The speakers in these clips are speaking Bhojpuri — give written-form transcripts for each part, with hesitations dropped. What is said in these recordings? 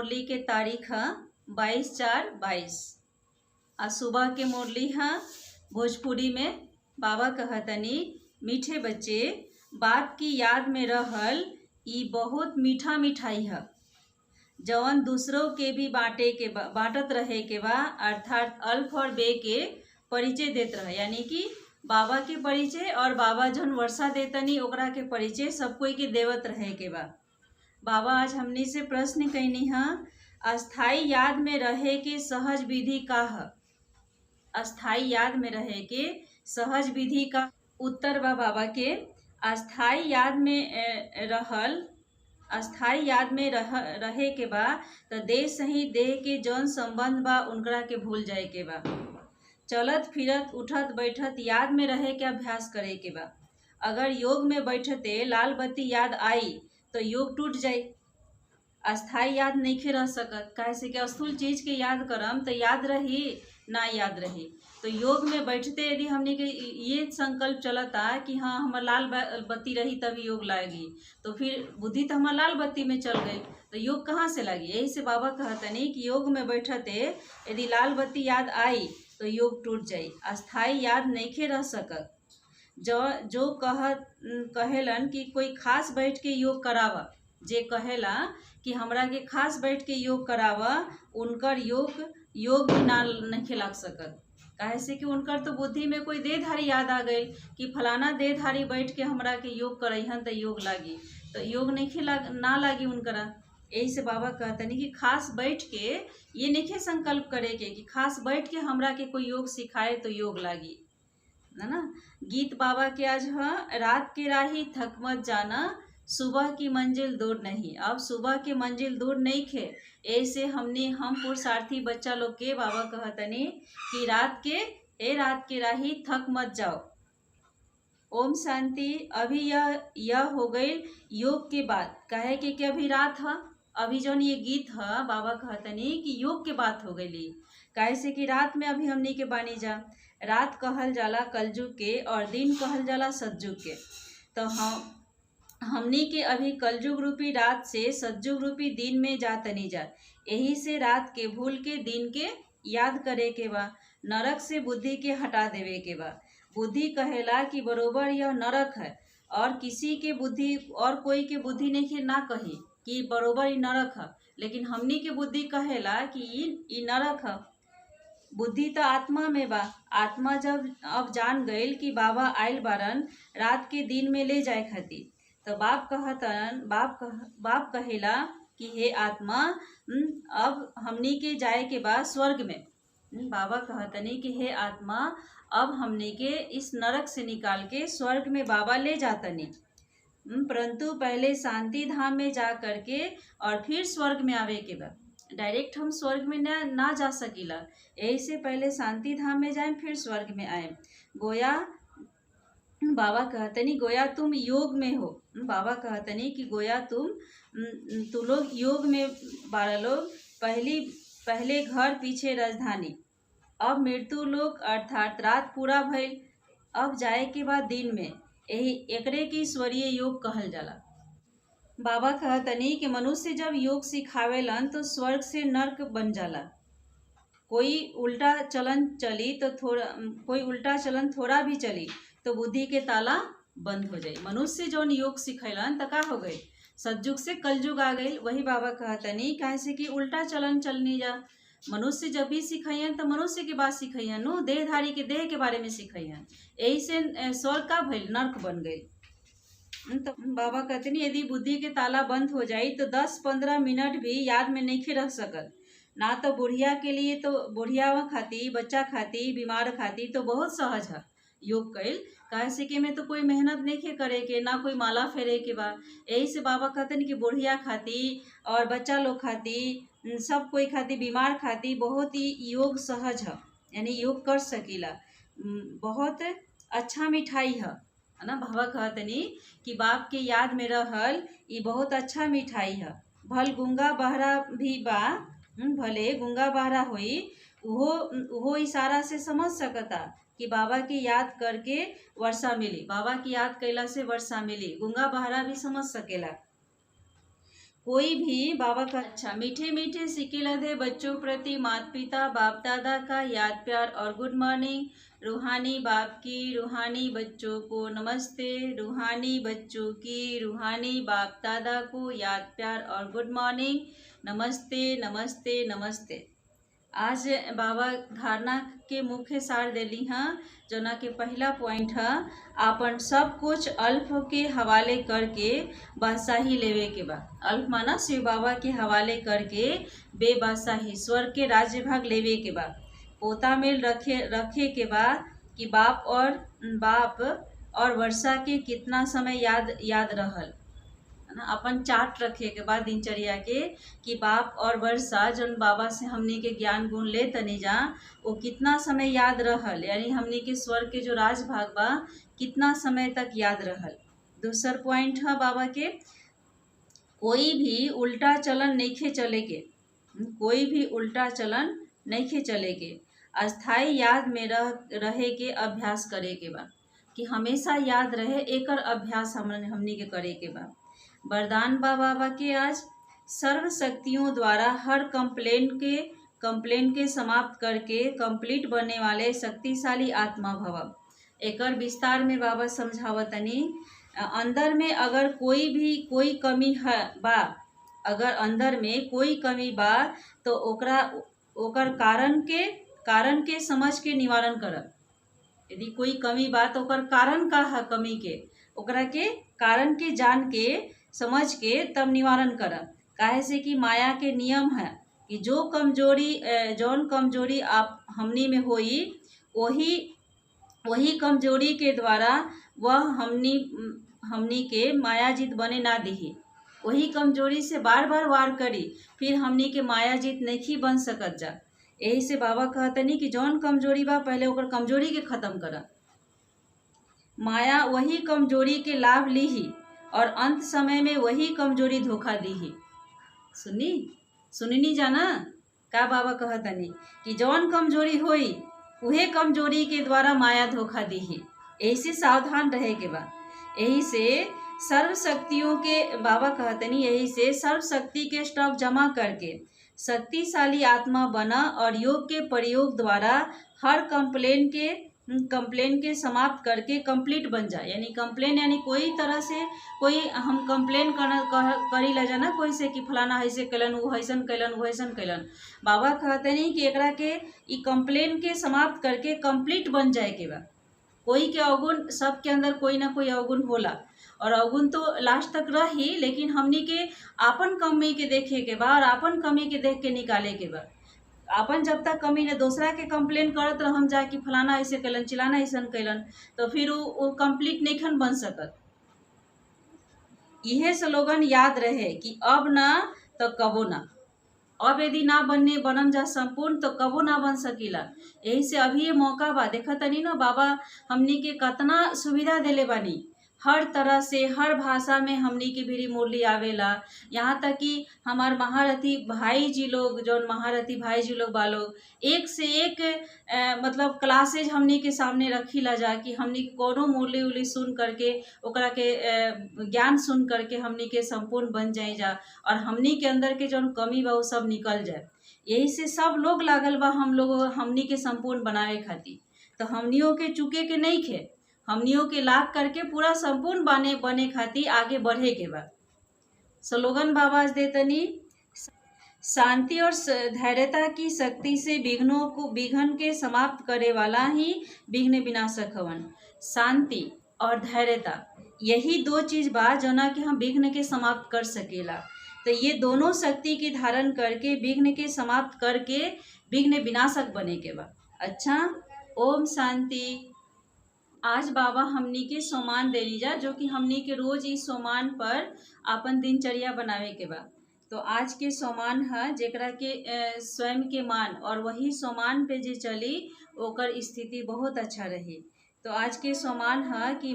मुरली के तारीख है 22/4/22। आज सुबह के मुरली है भोजपुरी में। बाबा कहतनी मीठे बच्चे बाप की याद में रहल ई बहुत मीठा मिठाई है, जवन दूसरों के भी बाटत रहे के बा, अर्थात अल्फ और बे के परिचय देत रहे। यानी कि बाबा के परिचय और बाबा जौन वर्षा देतनी ओकरा के परिचय सब कोई के देवत रहे के बा। बाबा आज हमनी से प्रश्न कैनी है, अस्थाई याद में रहे के सहज विधि का है? अस्थाई याद में रहे के सहज विधि का उत्तर बा बाबा के अस्थाई याद में रहे के बा तो देह सही देह के जौन संबंध बा उनकरा के भूल जाए के बा। चलत फिरत उठत बैठत याद में रहे के अभ्यास करे के बा। अगर योग में बैठते लाल बत्ती याद आई तो योग टूट जाई। अस्थाई याद नहीं रह सकत, काहे से कि स्थूल चीज के याद करम तो याद रही ना याद रही। तो योग में बैठते यदि हमने के ये संकल्प चलता कि हाँ हमार लाल बत्ती रही तभी योग लागी, तो फिर बुद्धि तो हमार लाल बत्ती में चल गई, तो योग कहाँ से लगी। यही से बाबा कहतनी कि योग में बैठते यदि लाल बत्ती याद आई तो योग टूट जाई। अस्थाई याद नहीं रह सकत। जो कहेलन कि कोई खास बैठ के योग करावा, जे कहेला कि हमरा के खास बैठ के योग करावा, उनकर योग भी ना नहीं लग सकत। काहे से कि उनकर तो बुद्धि में कोई देहधारी याद आ गई कि फलाना देहधारी बैठ के हमरा के योग करहन तो योग लागी, तो योग ना लागी उनकरा। यही से बाबा कहतनी कि खास बैठ के ये नहीं संकल्प करे के कि खास बैठ के हमरा के कोई योग सिखाए तो योग लागी, है ना। गीत बाबा के आज है, रात के राही थक मत जाना, सुबह की मंजिल दूर नहीं। अब सुबह की मंजिल दूर नहीं खे, ऐसे हम पुरुषार्थी बच्चा लोग के बाबा कहतनी कि रात के राही थक मत जाओ। ओम शांति। अभी यह हो गई योग के बाद, कहे कि अभी रात है, अभी जौन ये गीत है बाबा कहतनी कि योग के बात हो गई। काहे से कि रात में अभी हमनी के बानी जा। रात कहल जाला कलयुग के और दिन कहल जाला सतयुग के। तो हमनी के अभी कलयुग रूपी रात से सतयुग रूपी दिन में जातनी जा। यही से रात के भूल के दिन के याद करे के बा। नरक से बुद्धि के हटा देवे के बा। बुद्धि कहेला कि बरोबर यह नरक है, और किसी के बुद्धि और कोई के बुद्धि नहीं ना कही कि बरोबर ये नरक है, लेकिन हमनी के बुद्धि कहेला कि ये नरक है। बुद्धि तो आत्मा में बा। आत्मा जब अब जान गईल कि बाबा आयल बारन रात के दिन में ले जाए खातिर, तो बाप कहेला कि हे आत्मा, अब हमनी के जाए के बाद स्वर्ग में। बाबा कहतनी कि हे आत्मा, अब हमनी के इस नरक से निकाल के स्वर्ग में बाबा ले जातनी, परंतु पहले शांति धाम में जा करके और फिर स्वर्ग में आवे के बाद। डायरेक्ट हम स्वर्ग में ना जा सकीला, यही से पहले शांति धाम में जाए फिर स्वर्ग में आए। गोया बाबा कहतनी गोया तुम योग में हो। बाबा कहतनी कि गोया तू लोग योग में बारह लोग, पहले घर पीछे राजधानी। अब मृत्यु लोक अर्थात रात पूरा भइल, अब जाए के बाद दिन में। यही एकरे की ईश्वरीय योग कहल जाला। बाबा कहतनी कि मनुष्य जब योग सिखावेलन तो स्वर्ग से नर्क बन जाला। कोई उल्टा चलन थोड़ा भी चली तो बुद्धि के ताला बंद हो जाए। मनुष्य जौन योग सिखैलन तो का हो गई, सतयुग से कलयुग आ गई। वही बाबा कहतनी काहे से कि उल्टा चलन चलनी जा। मनुष्य जब भी सिखैन तो मनुष्य के बात सिखैन, देहधारी के देह के बारे में सिखैन। यही से स्वर्ग का भइल नर्क बन गई। तो बाबा कहते नहीं यदि बुद्धि के ताला बंद हो जाए तो 10-15 मिनट भी याद में नहीं रह सकत। ना तो बुढ़िया के लिए, तो बुढ़िया खाती, बच्चा खाती, बीमार खाती तो बहुत सहज है योग कैल। काहे से कि में तो कोई मेहनत नहीं करे के, ना कोई माला फेरे के बा। यही से बाबा कहते हैं कि बुढ़िया खाती और बच्चा लोग खाती, सब कोई खाती, बीमार खाती, बहुत ही योग सहज है, यानी योग कर सकीला। बहुत अच्छा मिठाई है ना। बाबा कहतनी कि बाप के याद में रहल ये बहुत अच्छा मिठाई है। भले गुंगा बहरा होई, वो इशारा से समझ सकता कि बाबा की याद करके वर्षा मिली। बाबा की याद कैला से वर्षा मिली, गुंगा बहरा भी समझ सकेला। कोई भी बाबा का अच्छा मीठे मीठे सिक्के लदे बच्चों प्रति माता पिता बाप दादा का याद प्यार और गुड मॉर्निंग। रूहानी बाप की रूहानी बच्चों को नमस्ते। रूहानी बच्चों की रूहानी बाप दादा को याद प्यार और गुड मॉर्निंग। नमस्ते नमस्ते नमस्ते। आज बाबा धारणा के मुख्य सार देली हाँ, जोना के पहला पॉइंट है आपन सब कुछ अल्फ के हवाले करके बादशाही लेवे के बा। अल्फ माना शिव बाबा के हवाले करके बेबादशाही स्वर्ग के राज्य भाग लेवे के बा। पोता में रखे के बा कि बाप और वर्षा के कितना समय याद रहल ना। अपन चार्ट रखे के बाद दिनचर्या के कि बाप और वर्षा जन बाबा से हमनी के ज्ञान गुण ले तनी जा वो कितना समय याद रहल, यानी हमनी के स्वर्ग के जो राज भाग बा कितना समय तक याद रहल। दूसर पॉइंट है बाबा के कोई भी उल्टा चलन नइखे चले के। कोई भी उल्टा चलन नइखे चले के। अस्थाई याद में रहे के अभ्यास करे के बा कि हमेशा याद रहे, एकर अभ्यास हमनी के करे के बा। वरदान बाबा के आज सर्व शक्तियों द्वारा हर कंप्लेन के समाप्त करके कंप्लीट बनने वाले शक्तिशाली आत्मा भव। एकर विस्तार में बाबा समझावतनी अंदर में अगर कोई कमी है बा, अगर अंदर में कोई कमी बा तो ओकर कारण के समझ के निवारण करब। यदि कोई कमी बा तो ओकर कारण का है कमी के, ओकरा के कारण के जान के समझ के तब निवारण करब। काहे से कि माया के नियम है कि जौन कमजोरी आप हमनी में होई वही कमजोरी के द्वारा वह हमनी के मायाजीत बने ना दिही। वही कमजोरी से बार बार वार करी, फिर हमनी के मायाजीत नहीं बन सकत जा। यही से बाबा कहतनी कि जौन कमजोरी बा पहले ओकर कमजोरी के खत्म कर। माया वही कमजोरी के लाभ लीही और अंत समय में वही कमजोरी धोखा दीही। सुनी जाना का बाबा कहतनी कि जौन कमजोरी होई उहे कमजोरी के द्वारा माया धोखा दीही। यही से सावधान रहे के बा। यही से सर्व शक्तियों के बाबा कहतनी यही से सर्व शक्ति के स्टॉक जमा करके शक्तिशाली आत्मा बना और योग के प्रयोग द्वारा हर कंप्लेन के समाप्त करके कंप्लीट बन जाए। यानी कंप्लेन यानी कोई तरह से कोई हम कंप्लेन करी ला जाना कोई से कि फलाना ऐसे कैलन वो ऐसन कैलन। बाबा कहते नहीं कि एकरा के ई कंप्लेन के समाप्त करके कंप्लीट बन जाए के बा। कोई के अवगुण सबके अंदर कोई ना कोई अवगुण होला और अवगुण तो लास्ट तक रही, लेकिन हमनी के आपन कमी के देखे के बा और आपन कमी के देख के निकाले के बा। अपन जब तक कमी ने दूसरा के कंप्लेन करत रहम जा कि फलाना ऐसे कैलन चिलाना ऐसन कैलन, तो फिर वो कंप्लीट नहीं बन सकत। यह स्लोगन याद रहे कि अब ना तो कबो ना। अब यदि ना बनम जा संपूर्ण तो कबो ना बन सकीला। यही से अभी ये मौका बा। देखा तनी ना बाबा हमनी के कितना सुविधा देले बानी, हर तरह से हर भाषा में हमनी की भी मुरली आवेला। यहाँ तक कि हमार महारथी भाई जी लोग बालोग एक से एक मतलब क्लासेज हमनी के सामने रखी ला जा कि हमनी कोनो मुरली उरली सुन करके ओकरा के ज्ञान सुन करके हमनी के संपूर्ण बन जाए जा और हमनी के अंदर के जौन कमी बा वो सब निकल जाए। यही से सब लोग लागल बा हमनी के संपूर्ण बनावे खातिर। तो हमनियों के चुके के नहीं खे, हमनियों के लाभ करके पूरा संपूर्ण बने खातिर आगे बढ़े के बा। स्लोगन बाबा देतनी शांति और धैर्यता की शक्ति से विघ्न के समाप्त करे वाला ही विघ्न विनाशक हवन। शांति और धैर्यता यही दो चीज बा जना कि हम विघ्न के समाप्त कर सकेला। तो ये दोनों शक्ति की धारण करके विघ्न के समाप्त करके विघ्न विनाशक बने के बा। अच्छा, ओम शांति। आज बाबा हमनी के सोमान देनी जा, जो कि हमनी के रोज इस सोमान पर अपन दिनचर्या बनावे के बा। तो आज के सोमान है जेकरा के स्वयं के मान और वही सोमान पे जे चली ओकर स्थिति बहुत अच्छा रही। तो आज के सोमान है कि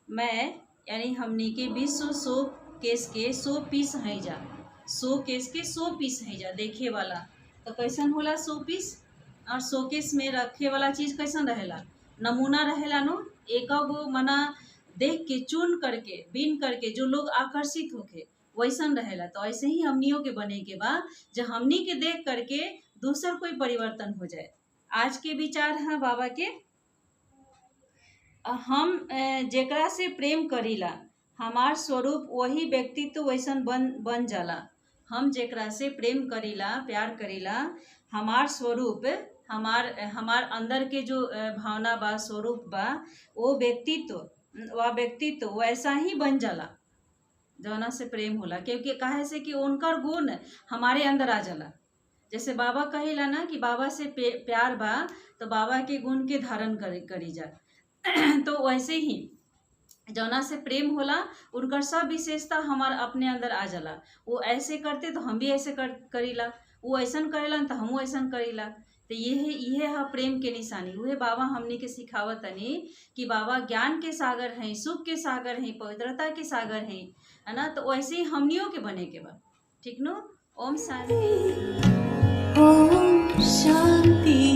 मैं यानी हमनी के विश्व 100 केस के 100 पीस है जा। 100 केस के 100 पीस है जा देखे वाला। तो कैसन होला 100 पीस और 100 केस में रखे वाला चीज कैसन रहेला, नमूना रहेला नो। एक गो मना देख के चुन करके बीन करके जो लोग आकर्षित होके वैसन रहेला। तो ऐसे ही हमनियों के बने के बा, जो हमनी के देख करके दूसर कोई परिवर्तन हो जाए। आज के विचार है बाबा के, हम जेकरा से प्रेम करीला हमार स्वरूप वही व्यक्तित्व वैसन बन जाला। हम जेकरा से प्रेम करीला प्यार करीला हमार स्वरूप हमार हमार अंदर के जो भावना बा स्वरूप बा वो व्यक्तित्व वैसा ही बन जाला जौना से प्रेम होला। क्योंकि काहे से कि उनकर गुण हमारे अंदर आ जाला। जैसे बाबा कहेला ना कि बाबा से प्यार बा तो बाबा के गुण के धारण करी जा। तो वैसे ही जौना से प्रेम होला उनकर सब विशेषता हमार अपने अंदर आ जाला। वो ऐसे करते तो हम भी ऐसे करीला, वो ऐसन करेला तो हम ऐसन करीला। तो ये है प्रेम के निशानी। वह बाबा हमनी के सिखावत तनी कि बाबा ज्ञान के सागर हैं, सुख के सागर हैं, पवित्रता के सागर हैं, है ना। तो वैसे ही हमनियों के बने के बा। ठीक नो। ओम शांति। ओम शांति।